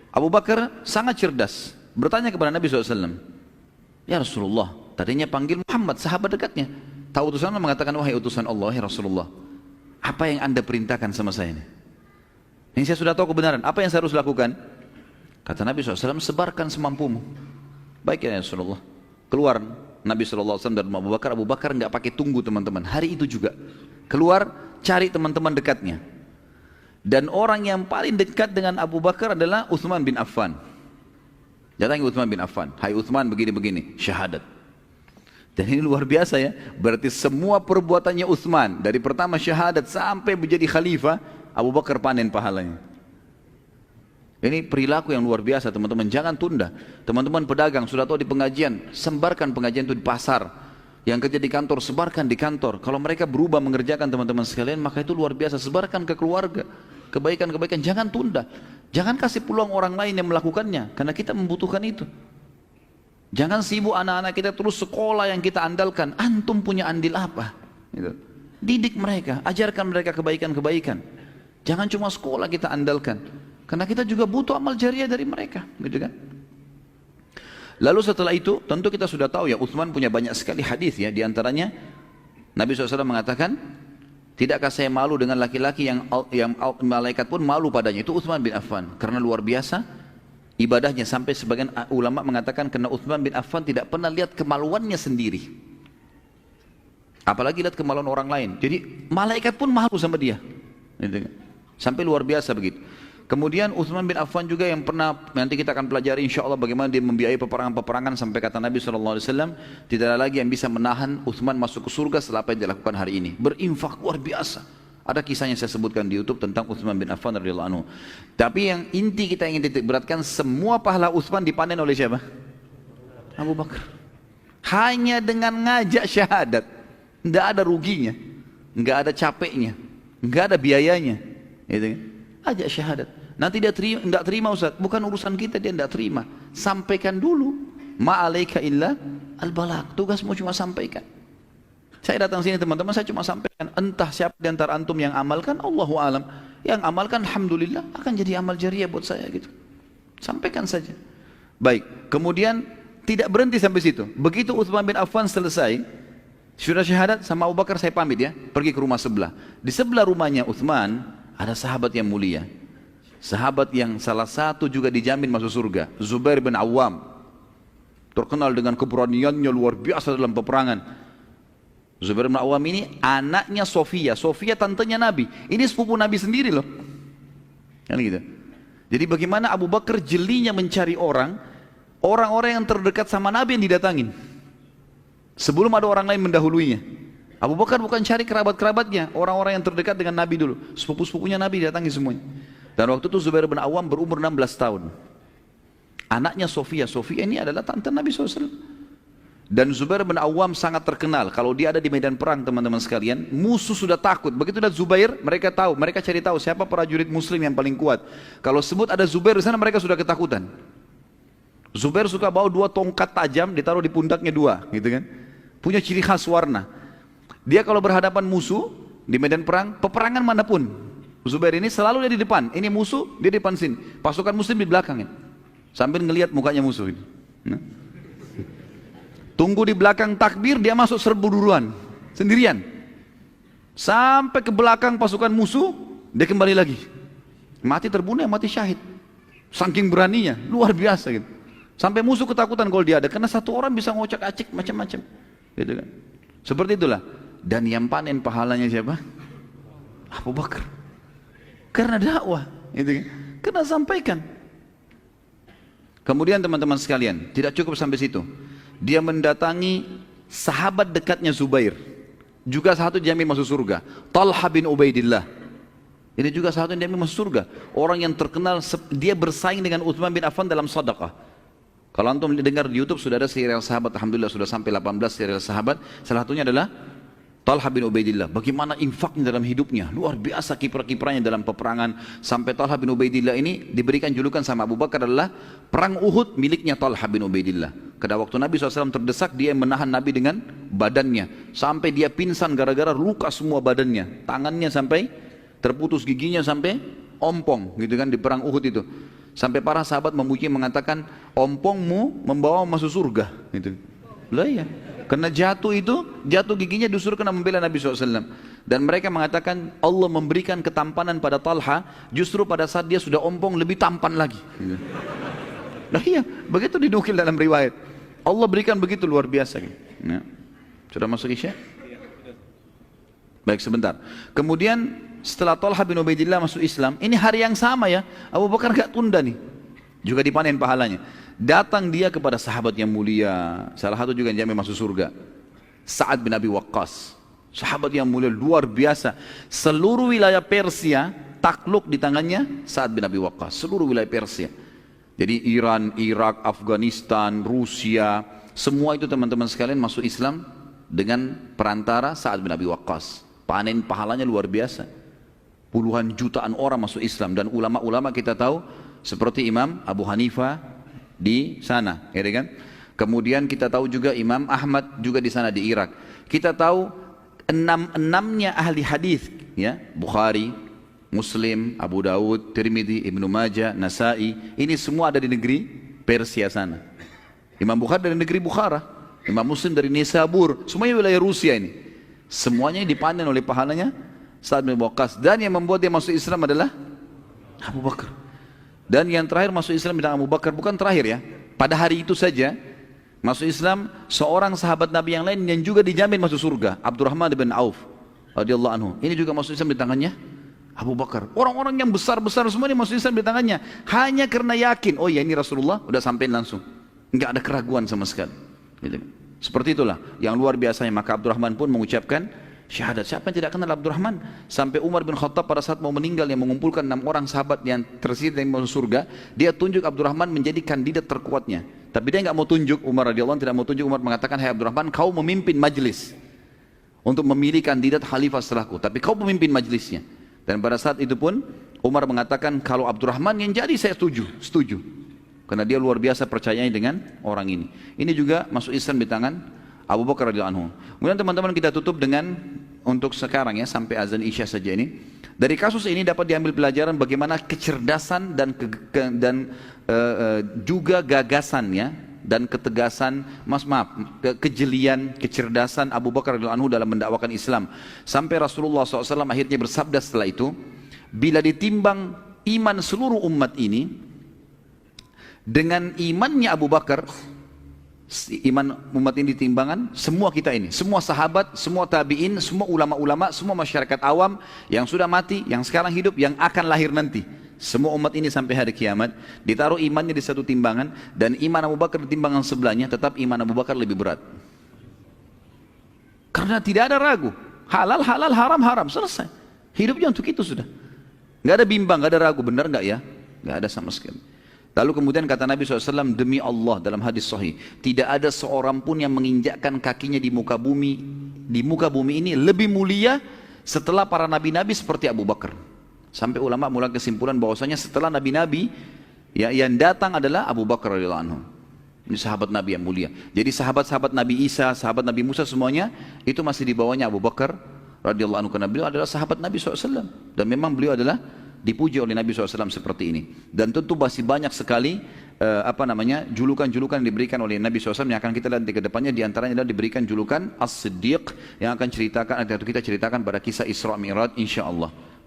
Abu Bakar sangat cerdas, bertanya kepada Nabi SAW, ya Rasulullah, tadinya panggil Muhammad, sahabat dekatnya. Tahu utusan Allah, mengatakan, wahai utusan Allah, ya Rasulullah, apa yang anda perintahkan sama saya ini? Ini saya sudah tahu kebenaran, apa yang saya harus lakukan? Kata Nabi SAW, sebarkan semampumu. Baik ya Rasulullah. Keluar Nabi SAW dan Abu Bakar. Abu Bakar nggak pakai tunggu teman-teman, hari itu juga keluar cari teman-teman dekatnya. Dan orang yang paling dekat dengan Abu Bakar adalah Utsman bin Affan. Datangi Utsman bin Affan, hai Utsman begini-begini, syahadat. Dan ini luar biasa ya, berarti semua perbuatannya Utsman, dari pertama syahadat sampai menjadi khalifah, Abu Bakar panen pahalanya. Ini perilaku yang luar biasa teman-teman, jangan tunda. Teman-teman pedagang, sudah tahu di pengajian, sebarkan pengajian itu di pasar. Yang kerja di kantor, sebarkan di kantor. Kalau mereka berubah mengerjakan teman-teman sekalian, maka itu luar biasa, sebarkan ke keluarga. Kebaikan-kebaikan, jangan tunda. Jangan kasih peluang orang lain yang melakukannya, karena kita membutuhkan itu. Jangan sibuk anak-anak kita terus sekolah yang kita andalkan. Antum punya andil apa? Gitu. Didik mereka, ajarkan mereka kebaikan-kebaikan. Jangan cuma sekolah kita andalkan, karena kita juga butuh amal jariah dari mereka, gitu kan? Lalu setelah itu, tentu kita sudah tahu ya, Utsman punya banyak sekali hadis ya. Di antaranya Nabi SAW mengatakan, tidakkah saya malu dengan laki-laki yang malaikat pun malu padanya? Itu Utsman bin Affan, karena luar biasa ibadahnya, sampai sebagian ulama mengatakan karena Utsman bin Affan tidak pernah lihat kemaluannya sendiri, apalagi lihat kemaluan orang lain. Jadi malaikat pun malu sama dia, sampai luar biasa begitu. Kemudian Utsman bin Affan juga yang pernah, nanti kita akan pelajari insya Allah bagaimana dia membiayai peperangan-peperangan, sampai kata Nabi SAW, tidak ada lagi yang bisa menahan Utsman masuk ke surga setelah apa yang dilakukan hari ini. Berinfak luar biasa. Ada kisahnya saya sebutkan di YouTube tentang Utsman bin Affan radhiyallahu anhu. Tapi yang inti kita ingin titik beratkan, semua pahala Utsman dipanen oleh siapa? Abu Bakar. Hanya dengan ngajak syahadat, tidak ada ruginya, nggak ada capeknya, nggak ada biayanya, gitu kan? Ajak syahadat. Nanti dia tidak terima Ustaz, bukan urusan kita, dia tidak terima. Sampaikan dulu. Ma'alaika illa al-balagh. Tugasmu cuma sampaikan. Saya datang sini teman-teman, saya cuma sampaikan. Entah siapa di antara antum yang amalkan, Allahu alam. Yang amalkan, alhamdulillah, akan jadi amal jariah buat saya gitu. Sampaikan saja. Baik. Kemudian tidak berhenti sampai situ. Begitu Utsman bin Affan selesai, sudah syahadat, sama Abu Bakar saya pamit ya, pergi ke rumah sebelah. Di sebelah rumahnya Utsman ada sahabat yang mulia, sahabat yang salah satu juga dijamin masuk surga, Zubair bin Awam, terkenal dengan keberaniannya luar biasa dalam peperangan. Zubair bin Awam ini anaknya Sofia, Sofia tantenya Nabi, ini sepupu Nabi sendiri loh, kan gitu. Jadi bagaimana Abu Bakar jelinya mencari orang-orang yang terdekat sama Nabi yang didatangin, sebelum ada orang lain mendahuluinya. Abu Bakar bukan cari kerabat-kerabatnya, orang-orang yang terdekat dengan Nabi dulu. Sepupu-sepupunya Nabi datangi semuanya. Dan waktu itu Zubair bin Awam berumur 16 tahun. Anaknya Sofia, Sofia ini adalah tante Nabi SAW. Dan Zubair bin Awam sangat terkenal. Kalau dia ada di medan perang teman-teman sekalian, musuh sudah takut. Begitu ada Zubair, mereka tahu, mereka cari tahu siapa prajurit muslim yang paling kuat. Kalau sebut ada Zubair di sana, mereka sudah ketakutan. Zubair suka bawa 2 tongkat tajam, ditaruh di pundaknya 2, gitu kan. Punya ciri khas warna. Dia kalau berhadapan musuh di medan perang, peperangan manapun, Zubair ini selalu dia di depan. Ini musuh, dia di depan sini. Pasukan muslim di belakang, sambil ngelihat mukanya musuh ini. Nah. Tunggu di belakang takbir, dia masuk serbu duluan, sendirian. Sampai ke belakang pasukan musuh, dia kembali lagi. Mati terbunuh, mati syahid. Saking beraninya, luar biasa gitu. Sampai musuh ketakutan kalau dia ada, karena satu orang bisa ngocak-acik macam-macam, gitu kan. Seperti itulah. Dan yang panen pahalanya siapa? Abu Bakar. Karena dakwah, gitu kan? Karena sampaikan. Kemudian teman-teman sekalian, tidak cukup sampai situ. Dia mendatangi sahabat dekatnya Zubair, juga satu jamin masuk surga, Talha bin Ubaidillah. Ini juga satu yang jamin masuk surga. Orang yang terkenal, dia bersaing dengan Utsman bin Affan dalam sedekah. Kalau antum dengar di YouTube sudah ada serial sahabat, alhamdulillah sudah sampai 18 serial sahabat. Salah satunya adalah Talha bin Ubaidillah. Bagaimana infaknya dalam hidupnya, luar biasa kiprah-kiprahnya dalam peperangan. Sampai Talha bin Ubaidillah ini diberikan julukan sama Abu Bakar adalah perang Uhud miliknya Talha bin Ubaidillah. Karena waktu Nabi SAW terdesak, dia yang menahan Nabi dengan badannya, sampai dia pingsan gara-gara luka semua badannya, tangannya sampai terputus, giginya sampai ompong, gitu kan, di perang Uhud itu. Sampai para sahabat memuji mengatakan, ompongmu membawa masuk surga. Gitu. Lah ya, karena jatuh giginya justru kena membela Nabi SAW. Dan mereka mengatakan Allah memberikan ketampanan pada Talha justru pada saat dia sudah ompong lebih tampan lagi. Gitu. Nah iya, begitu dinukil dalam riwayat. Allah berikan begitu luar biasa. Gitu. Ya. Sudah masuk Isya? Baik sebentar. Kemudian setelah Talha bin Ubaidillah masuk Islam, ini hari yang sama ya, Abu Bakar gak tunda nih, juga dipanen pahalanya. Datang dia kepada sahabat yang mulia, salah satu juga yang jamin masuk surga, Sa'ad bin Abi Waqqas. Sahabat yang mulia luar biasa. Seluruh wilayah Persia takluk di tangannya Sa'ad bin Abi Waqqas. Seluruh wilayah Persia. Jadi Iran, Irak, Afghanistan, Rusia, semua itu teman-teman sekalian masuk Islam dengan perantara Sa'ad bin Abi Waqqas. Panen pahalanya luar biasa. Puluhan jutaan orang masuk Islam, dan ulama-ulama kita tahu seperti Imam Abu Hanifah di sana, ya kan? Kemudian kita tahu juga Imam Ahmad juga di sana di Irak. Kita tahu enam-enamnya ahli hadis, ya, Bukhari, Muslim, Abu Daud, Tirmidzi, Ibnu Majah, Nasai, ini semua ada di negeri Persia sana. Imam Bukhari dari negeri Bukhara, Imam Muslim dari Nisabur, semuanya wilayah Rusia ini. Semuanya dipanen oleh pahalanya Sa'ad bin Waqqas, dan yang membuat dia masuk Islam adalah Abu Bakar. Dan yang terakhir masuk Islam dengan Abu Bakar, bukan terakhir ya, pada hari itu saja masuk Islam seorang sahabat Nabi yang lain yang juga dijamin masuk surga, Abdurrahman bin Auf radhiyallahu anhu. Ini juga masuk Islam di tangannya Abu Bakar. Orang-orang yang besar-besar semua ini masuk Islam di tangannya, hanya karena yakin, oh ya ini Rasulullah, udah sampai langsung, nggak ada keraguan sama sekali. Gitu. Seperti itulah yang luar biasanya. Maka Abdurrahman pun mengucapkan syahadat. Siapa yang tidak kenal Abdurrahman? Sampai Umar bin Khattab pada saat mau meninggal, yang mengumpulkan 6 orang sahabat yang tersisa yang masuk surga, dia tunjuk Abdurrahman menjadi kandidat terkuatnya. Tapi dia nggak mau tunjuk, Umar radhiyallahu anhu tidak mau tunjuk. Umar mengatakan, hai Abdurrahman, kau memimpin majlis untuk memilih kandidat khalifah setelahku, tapi kau memimpin majlisnya. Dan pada saat itu pun Umar mengatakan, kalau Abdurrahman yang jadi saya setuju. Karena dia luar biasa percayanya dengan orang ini. Ini juga masuk Islam di tangan Abu Bakar radhiyallahu anhu. Kemudian teman-teman kita tutup dengan untuk sekarang ya, sampai azan Isya saja ini. Dari kasus ini dapat diambil pelajaran bagaimana kecerdasan dan juga gagasannya dan ketegasan, kejelian, kecerdasan Abu Bakar radhiyallahu anhu dalam mendakwakan Islam. Sampai Rasulullah SAW akhirnya bersabda setelah itu, bila ditimbang iman seluruh umat ini dengan imannya Abu Bakar, iman umat ini ditimbangan, semua kita ini, semua sahabat, semua tabi'in, semua ulama-ulama, semua masyarakat awam yang sudah mati, yang sekarang hidup, yang akan lahir nanti, semua umat ini sampai hari kiamat ditaruh imannya di satu timbangan, dan iman Abu Bakar di timbangan sebelahnya, tetap iman Abu Bakar lebih berat. Karena tidak ada ragu, halal halal, haram haram, selesai. Hidupnya untuk itu sudah, nggak ada bimbang, nggak ada ragu, benar nggak ya, nggak ada sama sekali. Lalu kemudian kata Nabi SAW, demi Allah dalam hadis sahih, tidak ada seorang pun yang menginjakkan kakinya di muka bumi ini lebih mulia setelah para nabi-nabi seperti Abu Bakar. Sampai ulama mulai kesimpulan bahwasanya setelah nabi-nabi ya, yang datang adalah Abu Bakar radhiyallahu anhu. Ini sahabat Nabi yang mulia. Jadi sahabat-sahabat Nabi Isa, sahabat Nabi Musa, semuanya itu masih di bawahnya Abu Bakar radhiyallahu anhu, karena beliau adalah sahabat Nabi SAW, dan memang beliau adalah dipuji oleh Nabi SAW seperti ini. Dan tentu masih banyak sekali julukan-julukan yang diberikan oleh Nabi SAW yang akan kita lihat ke depannya. Di antaranya adalah diberikan julukan As-Siddiq, yang akan kita ceritakan pada kisah Isra Mi'raj insyaallah.